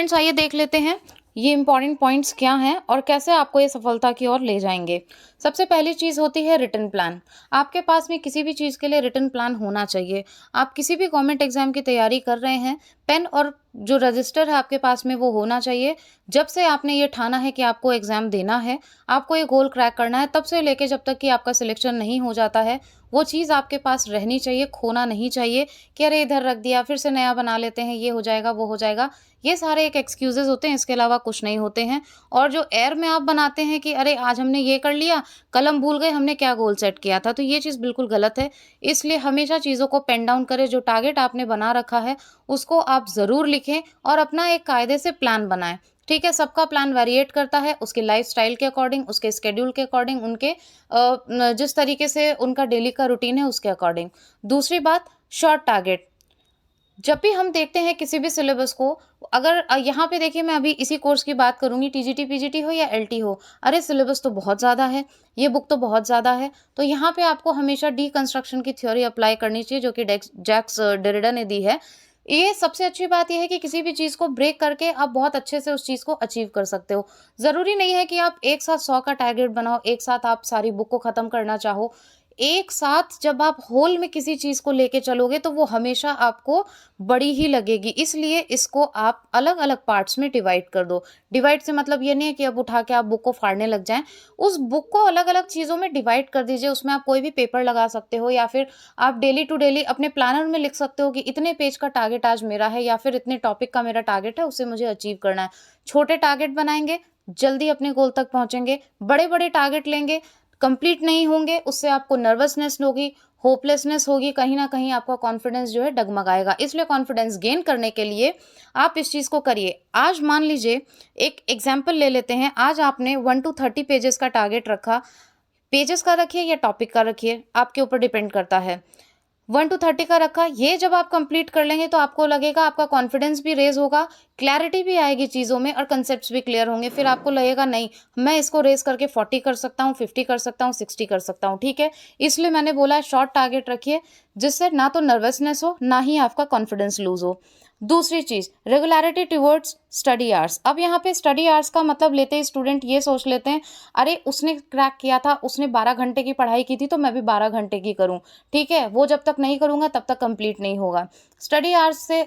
Students आइए देख लेते हैं ये इंपॉर्टेंट पॉइंट्स क्या हैं और कैसे आपको ये सफलता की ओर ले जाएंगे। सबसे पहली चीज़ होती है रिटन प्लान। आपके पास में किसी भी चीज़ के लिए रिटन प्लान होना चाहिए। आप किसी भी गवर्नमेंट एग्जाम की तैयारी कर रहे हैं, पेन और जो रजिस्टर है आपके पास में वो होना चाहिए। जब से आपने ये ठाना है कि आपको एग्जाम देना है, आपको ये गोल क्रैक करना है, तब से लेके जब तक कि आपका सिलेक्शन नहीं हो जाता है, वो चीज़ आपके पास रहनी चाहिए, खोना नहीं चाहिए कि अरे इधर रख दिया, फिर से नया बना लेते हैं, ये हो जाएगा, वो हो जाएगा। ये सारे एक एक्सक्यूज़ेज़ होते हैं, इसके अलावा कुछ नहीं होते हैं। और जो एयर में आप बनाते हैं कि अरे आज हमने ये कर लिया, कल हम भूल गए हमने क्या गोल सेट किया था, तो ये चीज़ बिल्कुल गलत है। इसलिए हमेशा चीज़ों को पेन डाउन करें, जो टारगेट आपने बना रखा है, उसको आप ज़रूर लिखें और अपना एक कायदे से प्लान बनाएँ। ठीक है, सबका प्लान वेरिएट करता है, उसके लाइफ़स्टाइल के अकॉर्डिंग, उसके शेड्यूल के अकॉर्डिंग, उनके जिस तरीके से उनका डेली का रूटीन है उसके अकॉर्डिंग। दूसरी बात, शॉर्ट टारगेट। जब भी हम देखते हैं किसी भी सिलेबस को, अगर यहाँ पे देखिए मैं अभी इसी कोर्स की बात करूँगी, टीजीटी, पीजीटी हो या एलटी हो, अरे सिलेबस तो बहुत ज़्यादा है, ये बुक तो बहुत ज़्यादा है। तो यहाँ पे आपको हमेशा डीकंस्ट्रक्शन की थ्योरी अप्लाई करनी चाहिए, जो कि जैक्स डेरिडा ने दी है। ये सबसे अच्छी बात ये है कि किसी भी चीज़ को ब्रेक करके आप बहुत अच्छे से उस चीज़ को अचीव कर सकते हो। ज़रूरी नहीं है कि आप एक साथ 100 का टारगेट बनाओ, एक साथ आप सारी बुक को ख़त्म करना चाहो। एक साथ जब आप होल में किसी चीज़ को लेके चलोगे तो वो हमेशा आपको बड़ी ही लगेगी। इसलिए इसको आप अलग-अलग पार्ट्स में डिवाइड कर दो। डिवाइड से मतलब ये नहीं है कि अब उठा के आप बुक को फाड़ने लग जाएँ। उस बुक को अलग-अलग चीज़ों में डिवाइड कर दीजिए। उसमें आप कोई भी पेपर लगा सकते हो या फिर आप डेली टू डेली अपने प्लानर में लिख सकते हो कि इतने पेज का टारगेट आज मेरा है या फिर इतने टॉपिक का मेरा टारगेट है, उसे मुझे अचीव करना है। छोटे टारगेट बनाएँगे, जल्दी अपने गोल तक पहुँचेंगे। बड़े-बड़े टारगेट लेंगे, कंप्लीट नहीं होंगे, उससे आपको नर्वसनेस होगी, होपलेसनेस होगी, कहीं न कहीं आपका कॉन्फिडेंस जो है डगमगाएगा। इसलिए कॉन्फिडेंस गेन करने के लिए आप इस चीज़ को करिए। आज मान लीजिए एक एग्ज़ाम्पल ले लेते हैं, आज आपने 1 टू 30 पेजेज़ का टारगेट रखा, पेजेज़ का रखिए या टॉपिक का रखिए, आपके ऊपर डिपेंड करता है। 1 टू 30 का रखा, ये जब आप कंप्लीट कर लेंगे तो आपको लगेगा आपका कॉन्फिडेंस भी रेज़ होगा, क्लैरिटी भी आएगी चीज़ों में और कांसेप्ट्स भी क्लियर होंगे। फिर आपको लगेगा नहीं, मैं इसको रेज़ करके 40 कर सकता हूँ, 50 कर सकता हूँ, 60 कर सकता हूँ, ठीक है? इसलिए मैंने बोला है शॉर्ट टारगेट रखिए, जिससे ना तो नर्वसनेस हो, ना ही आपका कॉन्फिडेंस लूज़ हो। दूसरी चीज़, रेगुलैरिटी टुवर्ड्स स्टडी आवर्स। अब यहाँ पे स्टडी आवर्स का मतलब लेते ही स्टूडेंट ये सोच लेते हैं, अरे उसने क्रैक किया था, उसने 12 घंटे की पढ़ाई की थी तो मैं भी 12 घंटे की करूँ। ठीक है, वो जब तक नहीं करूँगा तब तक कंप्लीट नहीं होगा। स्टडी आवर्स से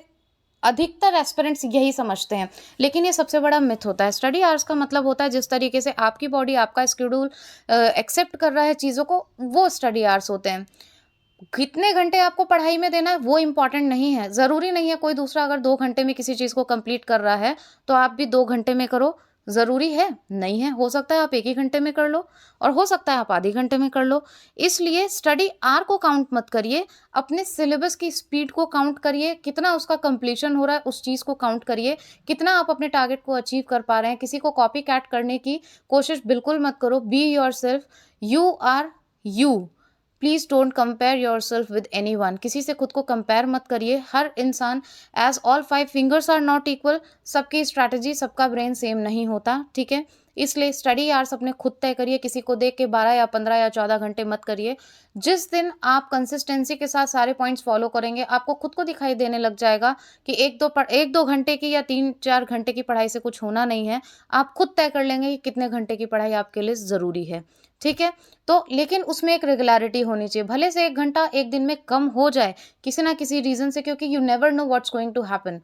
अधिकतर एस्पिरेंट्स यही समझते हैं, लेकिन ये सबसे बड़ा मिथ होता है। स्टडी आवर्स का मतलब होता है जिस तरीके से आपकी बॉडी, आपका शेड्यूल एक्सेप्ट कर रहा है चीज़ों को, वो स्टडी आवर्स होते हैं। कितने घंटे आपको पढ़ाई में देना है वो इम्पोर्टेंट नहीं है। ज़रूरी नहीं है कोई दूसरा अगर 2 घंटे में किसी चीज़ को कंप्लीट कर रहा है, तो आप भी 2 घंटे में करो। ज़रूरी है? नहीं है। हो सकता है आप 1 ही घंटे में कर लो और हो सकता है आप आधे घंटे में कर लो। इसलिए स्टडी आवर को काउंट मत करिए, अपने सिलेबस की स्पीड को काउंट करिए, कितना उसका कंप्लीशन हो रहा है उस चीज़ को काउंट करिए, कितना आप अपने टारगेट को अचीव कर पा रहे हैं। किसी को कॉपी कैट करने की कोशिश बिल्कुल मत करो। Be yourself, you are you. Please don't compare yourself with anyone. किसी से खुद को कंपेयर मत करिए। हर इंसान, as all 5 fingers are not equal, सबकी स्ट्रैटेजी, सबका ब्रेन सेम नहीं होता, ठीक है? इसलिए स्टडी आवर्स अपने खुद तय करिए, किसी को देख के 12 या 15 या 14 घंटे मत करिए। जिस दिन आप कंसिस्टेंसी के साथ सारे पॉइंट्स फॉलो करेंगे, आपको खुद को दिखाई देने लग जाएगा कि 1-2 घंटे की या 3-4 घंटे की पढ़ाई से कुछ होना नहीं है। आप खुद तय कर लेंगे कि कितने घंटे की पढ़ाई आपके लिए ज़रूरी है, ठीक है? तो लेकिन उसमें एक रेगुलैरिटी होनी चाहिए। भले से 1 घंटा एक दिन में कम हो जाए किसी ना किसी रीज़न से, क्योंकि you never know what's going to happen.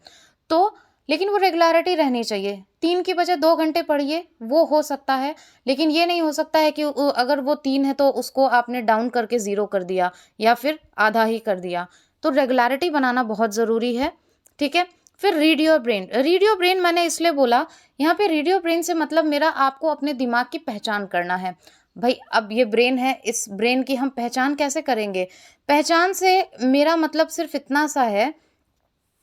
तो लेकिन वो रेगुलैरिटी रहनी चाहिए। 3 की बजाय 2 घंटे पढ़िए, वो हो सकता है। लेकिन ये नहीं हो सकता है कि अगर वो 3 है तो उसको आपने डाउन करके 0 कर दिया या फिर आधा ही कर दिया। तो रेगुलैरिटी बनाना बहुत ज़रूरी है, ठीक है? फिर read your brain. Read your brain मैंने इसलिए बोला, यहाँ पे रीड योर ब्रेन से मतलब मेरा आपको अपने दिमाग की पहचान करना है। भई अब ये ब्रेन है, इस ब्रेन की हम पहचान कैसे करेंगे? पहचान से मेरा मतलब सिर्फ़ इतना सा है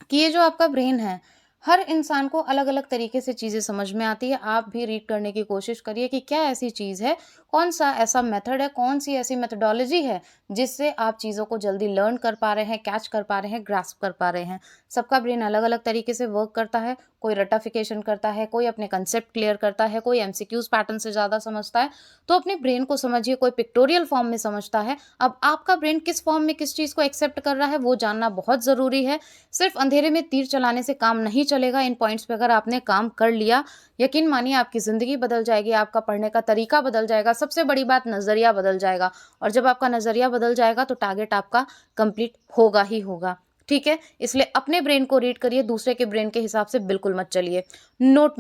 कि ये जो आपका ब्रेन है, हर इंसान को अलग-अलग तरीके से चीज़ें समझ में आती है। आप भी रीड करने की कोशिश करिए कि क्या ऐसी चीज़ है, कौन-सा ऐसा मेथड है, कौन-सी ऐसी मेथोडोलॉजी है, जिससे आप चीज़ों को जल्दी लर्न कर पा रहे हैं, कैच कर पा रहे हैं, ग्रास्प कर पा रहे हैं। सबका ब्रेन अलग अलग तरीके से वर्क करता है, कोई रटाफिकेशन करता है, कोई अपने कंसेप्ट क्लियर करता है, कोई एमसीक्यूज पैटर्न से ज़्यादा समझता है। तो अपने ब्रेन को समझिए, कोई पिक्टोरियल फॉर्म में समझता है। अब आपका ब्रेन किस फॉर्म में किस चीज़ को एक्सेप्ट कर रहा है वो जानना बहुत ज़रूरी है। सिर्फ अंधेरे में तीर चलाने से काम नहीं चलेगा। इन पॉइंट्स पे अगर आपने काम कर लिया, यकीन मानिए आपकी ज़िंदगी बदल जाएगी, आपका पढ़ने का तरीका बदल जाएगा, सबसे बड़ी बात नज़रिया बदल जाएगा। और जब आपका नज़रिया बदल जाएगा तो टारगेट आपका कंप्लीट होगा ही होगा। ठीक है? इसलिए अपने ब्रेन को रीड करिए, दूसरे के ब्रेन के हिसाब से बिल्कुल मत चलिए। Note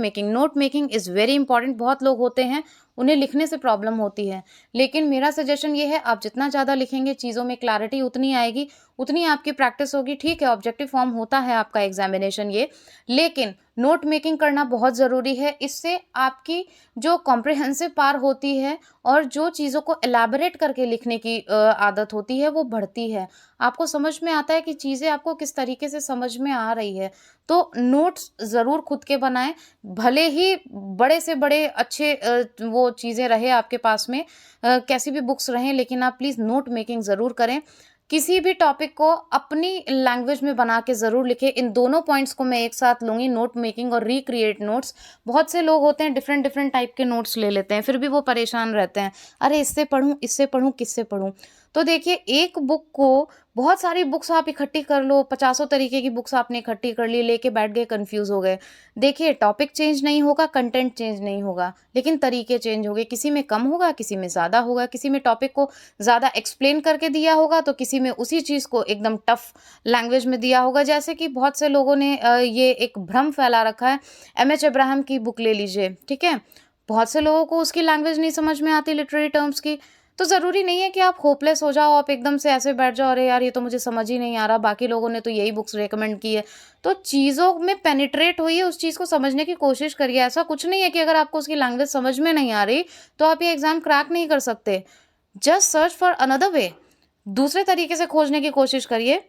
making is very important. बहुत लोग होते हैं, उन्हें लिखने से प्रॉब्लम होती है, लेकिन मेरा सजेशन ये है, आप जितना ज़्यादा लिखेंगे चीज़ों में क्लैरिटी उतनी आएगी, उतनी आपकी प्रैक्टिस होगी। ठीक है, ऑब्जेक्टिव फॉर्म होता है आपका एग्जामिनेशन ये, लेकिन नोट मेकिंग करना बहुत ज़रूरी है। इससे आपकी जो कॉम्प्रिहेंसिव पावर होती है और जो चीज़ों को एलैबोरेट करके लिखने की आदत होती है वो बढ़ती है। आपको समझ में आता है कि चीज़ें आपको किस तरीके से समझ में आ रही है। तो नोट्स ज़रूर खुद के बनाएं, भले ही बड़े से बड़े अच्छे वो चीज़ें रहे आपके पास में, कैसी भी बुक्स रहें, लेकिन आप प्लीज़ नोट मेकिंग ज़रूर करें। किसी भी टॉपिक को अपनी लैंग्वेज में बना के ज़रूर लिखें। इन दोनों पॉइंट्स को मैं एक साथ लूँगी, नोट मेकिंग और रिक्रिएट नोट्स। बहुत से लोग होते हैं डिफरेंट डिफरेंट टाइप के नोट्स ले लेते हैं, फिर भी वो परेशान रहते हैं, अरे इससे पढ़ूँ किससे पढ़ूँ। तो देखिए, एक बुक को, बहुत सारी बुक्स आप इकट्ठी कर लो, पचासों तरीके की बुक्स आपने इकट्ठी कर ली, लेके बैठ गए, कंफ्यूज हो गए। देखिए, टॉपिक चेंज नहीं होगा, कंटेंट चेंज नहीं होगा, लेकिन तरीके चेंज हो गए। किसी में कम होगा, किसी में ज़्यादा होगा, किसी में टॉपिक को ज़्यादा एक्सप्लेन करके दिया होगा, तो किसी में उसी चीज़ को एकदम टफ लैंग्वेज में दिया होगा। जैसे कि बहुत से लोगों ने ये एक भ्रम फैला रखा है, एम.एच. अब्राहम की बुक ले लीजिए, ठीक है? बहुत से लोगों को उसकी लैंग्वेज नहीं समझ में आती, लिटरेरी टर्म्स की। तो ज़रूरी नहीं है कि आप होपलेस हो जाओ, आप एकदम से ऐसे बैठ जाओ, अरे यार ये तो मुझे समझ ही नहीं आ रहा, बाकी लोगों ने तो यही बुक्स रिकमेंड की है। तो चीज़ों में पेनिट्रेट होइए, उस चीज़ को समझने की कोशिश करिए। ऐसा कुछ नहीं है कि अगर आपको उसकी लैंग्वेज समझ में नहीं आ रही तो आप ये एग्ज़ाम क्रैक नहीं कर सकते। Just search for another way, दूसरे तरीके से खोजने की कोशिश करिए।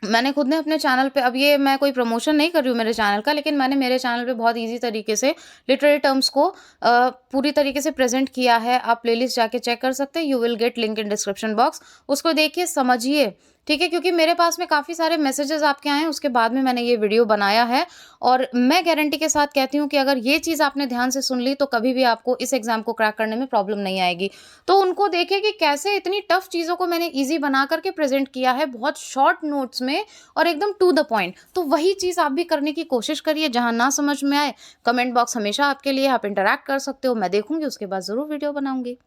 मैंने खुद ने अपने चैनल पे, अब ये मैं कोई प्रमोशन नहीं कर रही हूँ मेरे चैनल का, लेकिन मैंने मेरे चैनल पे बहुत ईज़ी तरीके से लिटरेरी टर्म्स को पूरी तरीके से प्रेज़ेंट किया है। आप प्लेलिस्ट जाके चेक कर सकते हैं, you will get link in description box. उसको देखिए, समझिए, ठीक है? क्योंकि मेरे पास में काफ़ी सारे मैसेजेस आपके आए हैं, उसके बाद में मैंने ये वीडियो बनाया है। और मैं गारंटी के साथ कहती हूँ कि अगर ये चीज़ आपने ध्यान से सुन ली तो कभी भी आपको इस एग्ज़ाम को क्रैक करने में प्रॉब्लम नहीं आएगी। तो उनको देखिए कि कैसे इतनी टफ चीज़ों को मैंने ईज़ी बना कर के प्रेज़ेंट किया है, बहुत शॉर्ट नोट्स में और एकदम टू द पॉइंट। तो वही चीज़ आप भी करने की कोशिश करिए। जहाँ ना समझ में आए, कमेंट बॉक्स हमेशा आपके लिए, आप इंटरैक्ट कर सकते हो, मैं देखूँगी, उसके बाद ज़रूर वीडियो बनाऊँगी।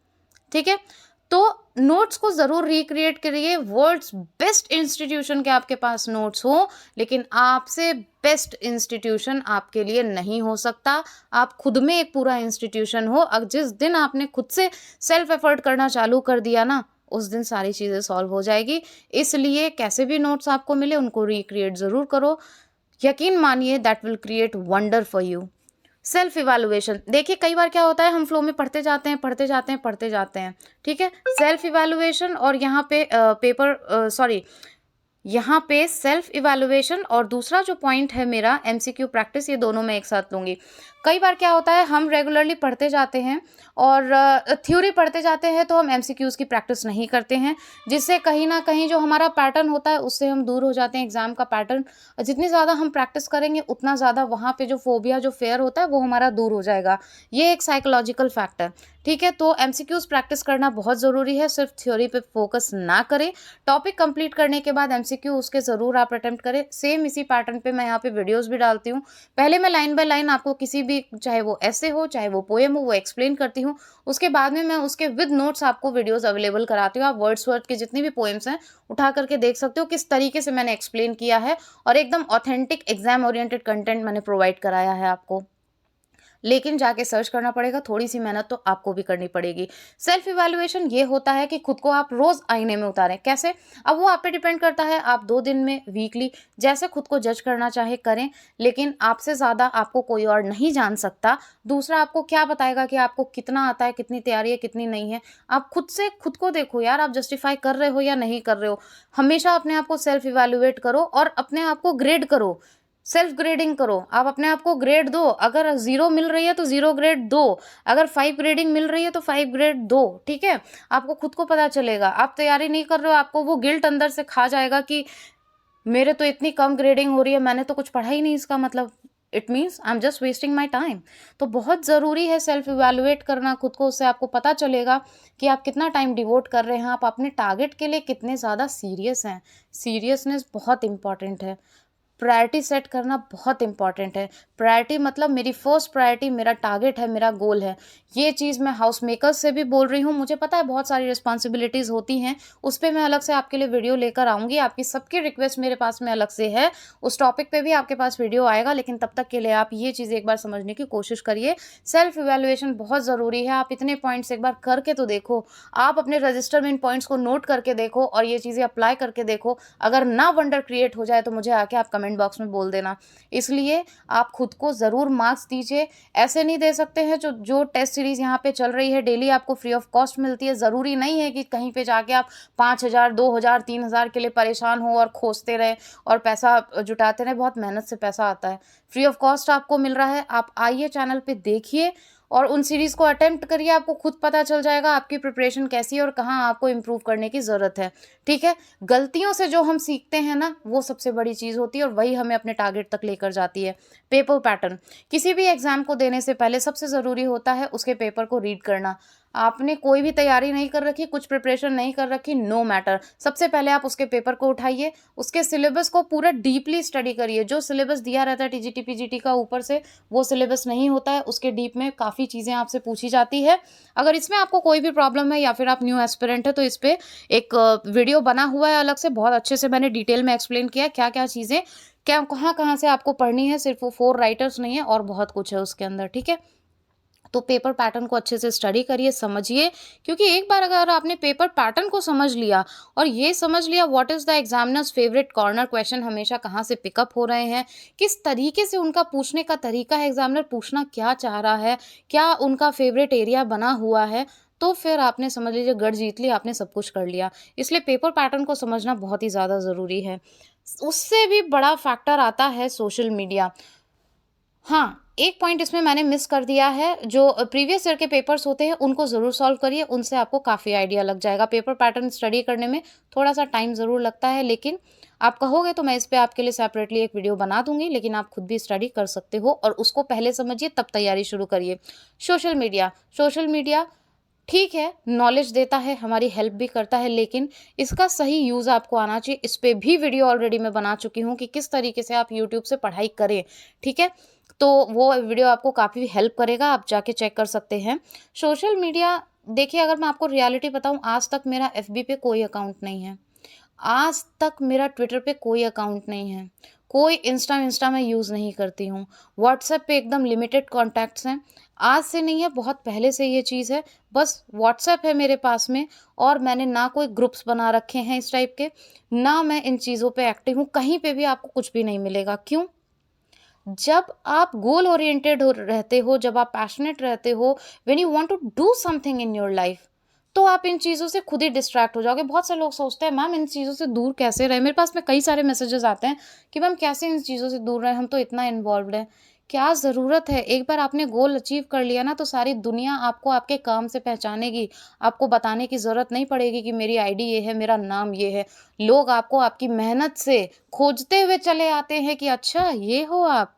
ठीक है? तो नोट्स को ज़रूर रिक्रिएट करिए। वर्ल्ड्स बेस्ट इंस्टीट्यूशन के आपके पास नोट्स हो, लेकिन आपसे बेस्ट इंस्टीट्यूशन आपके लिए नहीं हो सकता। आप खुद में एक पूरा इंस्टीट्यूशन हो। जिस दिन आपने खुद से सेल्फ एफर्ट करना चालू कर दिया ना, उस दिन सारी चीज़ें सॉल्व हो जाएगी। इसलिए कैसे भी नोट्स आपको मिले, उनको रिक्रिएट ज़रूर करो। यकीन मानिए, that will create wonder for you. Self evaluation, देखिए कई बार क्या होता है, हम फ्लो में पढ़ते जाते हैं, पढ़ते जाते हैं, पढ़ते जाते हैं, ठीक है? सेल्फ इवैल्यूएशन और यहाँ पे यहाँ पे सेल्फ इवैल्यूएशन और दूसरा जो पॉइंट है मेरा एमसीक्यू प्रैक्टिस, ये दोनों मैं एक साथ लूँगी। कई बार क्या होता है, हम रेगुलरली पढ़ते जाते हैं और थ्योरी पढ़ते जाते हैं, तो हम एमसीक्यूज़ की प्रैक्टिस नहीं करते हैं, जिससे कहीं न कहीं जो हमारा पैटर्न होता है उससे हम दूर हो जाते हैं। एग्ज़ाम का पैटर्न जितनी ज़्यादा हम प्रैक्टिस करेंगे, उतना ज़्यादा वहाँ पे जो फ़ोबिया, जो फ़ियर होता है, वो हमारा दूर हो जाएगा। ये एक साइकोलॉजिकल फैक्ट है, ठीक है? तो एमसीक्यूज़ प्रैक्टिस करना बहुत ज़रूरी है, सिर्फ थ्योरी पे फोकस ना करें। टॉपिक कंप्लीट करने के बाद एमसीक्यू उसके ज़रूर आप अटेम्प्ट करें। सेम इसी पैटर्न पे मैं यहाँ पे वीडियोज़ भी डालती हूँ। पहले मैं लाइन बाय लाइन आपको किसी भी, चाहे वो एसे हो, चाहे वो पोएम हो, वो एक्सप्लेन करती हूँ। उसके बाद में मैं उसके विद नोट्स आपको वीडियोज़ अवेलेबल कराती हूँ। आप वर्ड्सवर्थ की जितनी भी पोएम्स हैं, उठा करके देख सकते हो किस तरीके से मैंने एक्सप्लेन किया है, और एकदम ऑथेंटिक एग्ज़ाम ओरिएंटेड कंटेंट मैंने प्रोवाइड कराया है आपको। लेकिन जाके सर्च करना पड़ेगा, थोड़ी-सी मेहनत तो आपको भी करनी पड़ेगी। सेल्फ इवैल्यूएशन ये होता है कि खुद को आप रोज़ आईने में उतारें। कैसे? अब वो आप पे डिपेंड करता है, आप 2 दिन में, वीकली, जैसे खुद को जज करना चाहे करें, लेकिन आपसे ज़्यादा आपको कोई और नहीं जान सकता। दूसरा आपको क्या बताएगा कि आपको कितना आता है, कितनी तैयारी है, कितनी नहीं है। आप खुद से खुद को देखो यार, आप जस्टिफाई कर रहे हो या नहीं कर रहे हो। हमेशा अपने आप को सेल्फ इवैल्यूएट करो और अपने आप को ग्रेड करो। सेल्फ ग्रेडिंग करो, आप अपने आप को ग्रेड दो। अगर 0 मिल रही है तो 0 ग्रेड दो, अगर 5 ग्रेडिंग मिल रही है तो 5 ग्रेड दो, ठीक है? आपको खुद को पता चलेगा। आप तैयारी नहीं कर रहे हो, आपको वो गिल्ट अंदर से खा जाएगा कि मेरे तो इतनी कम ग्रेडिंग हो रही है, मैंने तो कुछ पढ़ा ही नहीं, इसका मतलब it means I am just wasting my time. तो बहुत ज़रूरी है सेल्फ इवैल्यूएट करना खुद को, उससे आपको पता चलेगा कि आप कितना टाइम डिवोट कर रहे हैं, आप अपने टारगेट के लिए कितने ज़्यादा सीरियस हैं। सीरियसनेस बहुत इंपॉर्टेंट है। प्रायोरिटी सेट करना बहुत इंपॉर्टेंट है। प्रायोरिटी मतलब मेरी फर्स्ट प्रायोरिटी मेरा टारगेट है, मेरा गोल है। ये चीज़ मैं हाउस मेकर्स से भी बोल रही हूँ। मुझे पता है बहुत सारी रिस्पॉन्सिबिलिटीज़ होती हैं, उस पे मैं अलग से आपके लिए वीडियो लेकर आऊँगी। आपकी सबकी रिक्वेस्ट मेरे पास में अलग से है, उस टॉपिक पे भी आपके पास वीडियो आएगा। लेकिन तब तक के लिए आप ये चीज़ एक बार समझने की कोशिश करिए। सेल्फ इवैल्यूएशन बहुत ज़रूरी है। आप इतने पॉइंट्स एक बार करके तो देखो, आप अपने रजिस्टर में इन पॉइंट्स को नोट करके देखो और ये चीज़ें अप्लाई करके देखो। अगर ना वंडर क्रिएट हो जाए तो मुझे आके आप कमेंट बॉक्स में बोल देना। इसलिए आप खुद को ज़रूर मार्क्स दीजिए। ऐसे नहीं दे सकते हैं। जो टेस्ट सीरीज़ यहाँ पे चल रही है, डेली आपको फ्री ऑफ कॉस्ट मिलती है। ज़रूरी नहीं है कि कहीं पे जाके आप 5,000, 2,000, 3,000 के लिए परेशान हो और खोजते रहें और पैसा जुटाते रहें। बहुत मेहनत से पैसा आता है। फ्री ऑफ कॉस्ट आपको मिल रहा है। आप आइए चैनल पे देखिए और उन सीरीज़ को अटेम्प्ट करिए। आपको खुद पता चल जाएगा आपकी प्रिपरेशन कैसी है और कहाँ आपको इम्प्रूव करने की ज़रूरत है। ठीक है? गलतियों से जो हम सीखते हैं ना, वो सबसे बड़ी चीज़ होती है और वही हमें अपने टारगेट तक लेकर जाती है। पेपर पैटर्न, किसी भी एग्ज़ाम को देने से पहले सबसे ज़रूरी होता है उसके पेपर को रीड करना। आपने कोई भी तैयारी नहीं कर रखी, कुछ प्रिपरेशन नहीं कर रखी, नो मैटर। सबसे पहले आप उसके पेपर को उठाइए, उसके सिलेबस को पूरा डीपली स्टडी करिए। जो सिलेबस दिया रहता है टीजीटी पीजीटी का ऊपर से, वो सिलेबस नहीं होता है। उसके डीप में काफ़ी चीज़ें आपसे पूछी जाती है। अगर इसमें आपको कोई भी प्रॉब्लम है या फिर आप न्यू एस्पिरेंट है तो इस पे एक वीडियो बना हुआ है अलग से, बहुत अच्छे से मैंने डिटेल में एक्सप्लेन किया क्या क्या चीज़ें, क्या कहाँ से आपको पढ़नी है। सिर्फ वो 4 राइटर्स नहीं है और बहुत कुछ है उसके अंदर। ठीक है? तो पेपर पैटर्न को अच्छे से स्टडी करिए, समझिए। क्योंकि एक बार अगर आपने पेपर पैटर्न को समझ लिया और ये समझ लिया what is the examiners favourite corner question हमेशा कहाँ से पिकअप हो रहे हैं, किस तरीके से उनका पूछने का तरीका है, एग्जामिनर पूछना क्या चाह रहा है, क्या उनका फेवरेट एरिया बना हुआ है, तो फिर आपने समझ लीजिए गढ़ जीत ली, आपने सब कुछ कर लिया। इसलिए पेपर पैटर्न को समझना बहुत ही ज़्यादा ज़रूरी है। उससे भी बड़ा फैक्टर आता है सोशल मीडिया। हाँ, एक पॉइंट इसमें मैंने मिस कर दिया है, जो प्रीवियस ईयर के पेपर्स होते हैं, उनको ज़रूर सॉल्व करिए, उनसे आपको काफ़ी आइडिया लग जाएगा। पेपर पैटर्न स्टडी करने में थोड़ा-सा टाइम ज़रूर लगता है, लेकिन आप कहोगे तो मैं इस पे आपके लिए सेपरेटली एक वीडियो बना दूँगी, लेकिन आप खुद भी स्टडी कर सकते हो और उसको पहले समझिए तब तैयारी शुरू करिए। सोशल मीडिया ठीक है, नॉलेज देता है, हमारी हेल्प भी करता है, लेकिन इसका सही यूज़ आपको आना चाहिए। इस पे भी वीडियो ऑलरेडी मैं बना चुकी हूँ कि किस तरीके से आप यूट्यूब से पढ़ाई करें, ठीक है? तो वो वीडियो आपको काफ़ी हेल्प करेगा, आप जाके चेक कर सकते हैं। सोशल मीडिया देखिए, अगर मैं आपको रियलिटी बताऊँ, आज तक मेरा एफबी पे कोई अकाउंट नहीं है। आज तक मेरा ट्विटर पे कोई अकाउंट नहीं है। कोई इंस्टा मैं यूज़ नहीं करती हूँ। व्हाट्सएप पे एकदम लिमिटेड कॉन्टैक्ट्स हैं। आज से नहीं है, बहुत पहले से ये चीज़ है। बस व्हाट्सएप है मेरे पास में और मैंने ना कोई ग्रुप्स बना रखे हैं इस टाइप के, ना मैं इन चीज़ों पे एक्टिव हूँ। कहीं पे भी आपको कुछ भी नहीं मिलेगा। क्यों? जब आप गोल ओरिएंटेड हो रहते हो, जब आप पैशनेट रहते हो, when you want to do something in your life, तो आप इन चीज़ों से खुद ही डिस्ट्रैक्ट हो जाओगे। बहुत से लोग सोचते हैं मैम इन चीज़ों से दूर कैसे रहें? मेरे पास में कई सारे मैसेजेस आते हैं कि मैम कैसे इन चीज़ों से दूर रहें, हम तो इतना इन्वॉल्व्ड हैं। क्या ज़रूरत है? एक बार आपने गोल अचीव कर लिया ना, तो सारी दुनिया आपको आपके काम से पहचानेगी। आपको बताने की ज़रूरत नहीं पड़ेगी कि मेरी आईडी ये है, मेरा नाम ये है। लोग आपको आपकी मेहनत से खोजते हुए चले आते हैं कि अच्छा ये हो आप।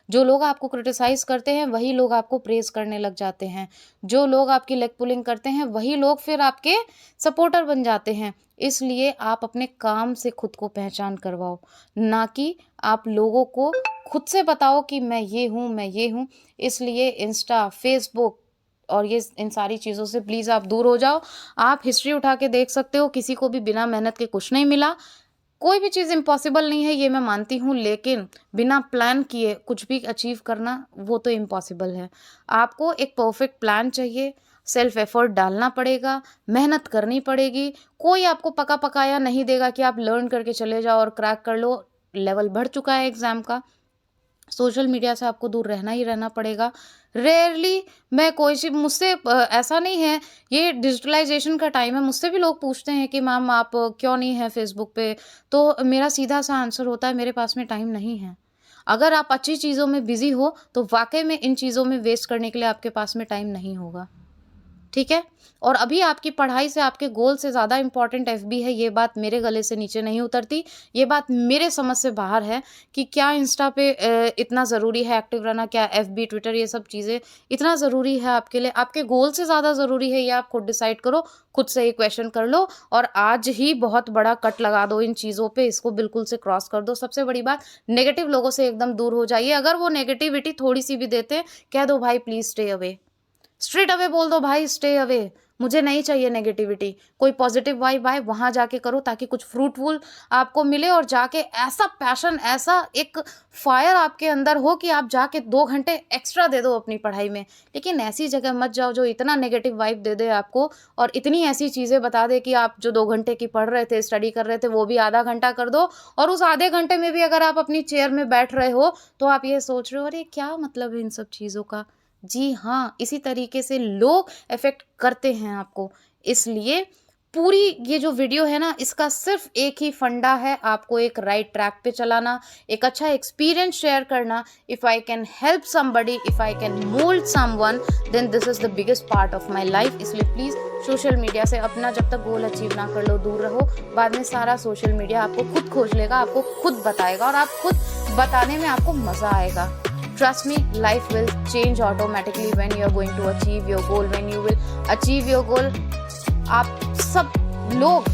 जो लोग आपको क्रिटिसाइज़ करते हैं, वही लोग आपको प्रेज़ करने लग जाते हैं। जो लोग आपकी लेग पुलिंग करते हैं, वही लोग फिर आपके सपोर्टर बन जाते हैं। इसलिए आप अपने काम से खुद को पहचान करवाओ, ना कि आप लोगों को खुद से बताओ कि मैं ये हूँ, मैं ये हूँ। इसलिए इंस्टा, फ़ेसबुक और ये इन सारी चीज़ों से प्लीज़ आप दूर हो जाओ। आप हिस्ट्री उठा के देख सकते हो, किसी को भी बिना मेहनत के कुछ नहीं मिला। कोई भी चीज़ इम्पॉसिबल नहीं है, ये मैं मानती हूँ, लेकिन बिना प्लान किए कुछ भी अचीव करना वो तो इम्पॉसिबल है। आपको एक परफेक्ट प्लान चाहिए, सेल्फ एफर्ट डालना पड़ेगा, मेहनत करनी पड़ेगी। कोई आपको पका-पकाया नहीं देगा कि आप लर्न करके चले जाओ और क्रैक कर लो। लेवल बढ़ चुका है एग्ज़ाम का। सोशल मीडिया से आपको दूर रहना ही रहना पड़ेगा। रेयरली मैं कोई सी मुझसे ऐसा नहीं है, ये डिजिटलाइज़ेशन का टाइम है, मुझसे भी लोग पूछते हैं कि मैम आप क्यों नहीं हैं फ़ेसबुक पे? तो मेरा सीधा-सा आंसर होता है मेरे पास में टाइम नहीं है। अगर आप अच्छी चीज़ों में बिज़ी हो, तो वाक़ई में इन चीज़ों में वेस्ट करने के लिए आपके पास में टाइम नहीं होगा। ठीक है? और अभी आपकी पढ़ाई से, आपके गोल से ज़्यादा इम्पोर्टेंट एफबी है, ये बात मेरे गले से नीचे नहीं उतरती। ये बात मेरे समझ से बाहर है कि क्या इंस्टा पे इतना ज़रूरी है एक्टिव रहना, क्या एफबी, ट्विटर ये सब चीज़ें इतना ज़रूरी है आपके लिए? आपके गोल से ज़्यादा ज़रूरी है, ये आप खुद डिसाइड करो, खुद से ये क्वेश्चन कर लो और आज ही बहुत बड़ा कट लगा दो इन चीज़ों पे, इसको बिल्कुल से क्रॉस कर दो। सबसे बड़ी बात, नेगेटिव लोगों से एकदम दूर हो जाइए। अगर वो नेगेटिविटी थोड़ी-सी भी देते हैं, कह दो भाई please stay away. Straight away बोल दो भाई स्टे अवे, मुझे नहीं चाहिए नेगेटिविटी। कोई पॉजिटिव वाइब आए वहाँ जाके करो ताकि कुछ फ्रूटफुल आपको मिले और जाके ऐसा पैशन, ऐसा एक फायर आपके अंदर हो कि आप जाके 2 घंटे एक्स्ट्रा दे दो अपनी पढ़ाई में। लेकिन ऐसी जगह मत जाओ जो इतना नेगेटिव वाइब दे दे आपको और इतनी ऐसी चीज़ें बता दे कि आप जो 2 घंटे की पढ़ रहे थे, स्टडी कर रहे थे, वो भी आधा घंटा कर दो और उस आधे घंटे में भी अगर आप अपनी चेयर में बैठ रहे हो तो आप ये सोच रहे हो अरे क्या मतलब है इन सब चीज़ों का। जी हाँ, इसी तरीके से लोग इफ़ेक्ट करते हैं आपको। इसलिए पूरी ये जो वीडियो है ना, इसका सिर्फ़ एक ही फंडा है, आपको एक राइट ट्रैक पे चलाना, एक अच्छा एक्सपीरियंस शेयर करना। If I can help somebody, if I can mould someone, then this is the biggest part of my life. इसलिए प्लीज़ सोशल मीडिया से अपना जब तक गोल अचीव ना कर लो, दूर रहो। बाद में सारा सोशल मीडिया आपको खुद खोज लेगा, आपको खुद बताएगा और आप खुद बताने में आपको मज़ा आएगा। Trust me, life will change automatically when you are going to achieve your goal. When you will achieve your goal, आप सब लोग,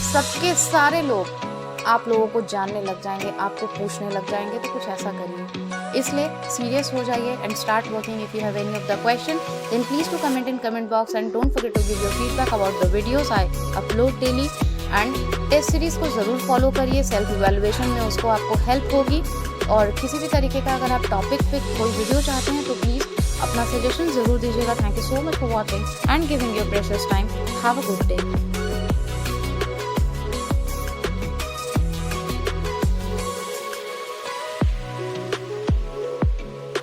सबके सारे लोग आप लोगों को जानने लग जाएंगे, आपको पूछने लग जाएंगे। तो कुछ ऐसा करिए, इसलिए सीरियस हो जाइए and start working. If you have any of the question, then please do comment in comment box and don't forget to give your feedback about the videos I upload daily. And test series को ज़रूर follow करिए, self evaluation में उसको आपको help होगी। और किसी भी तरीके का अगर आप टॉपिक पे कोई वीडियो चाहते हैं तो प्लीज़ अपना सजेशन ज़रूर दीजिएगा। Thank you so much for watching and giving your precious time. Have a good day.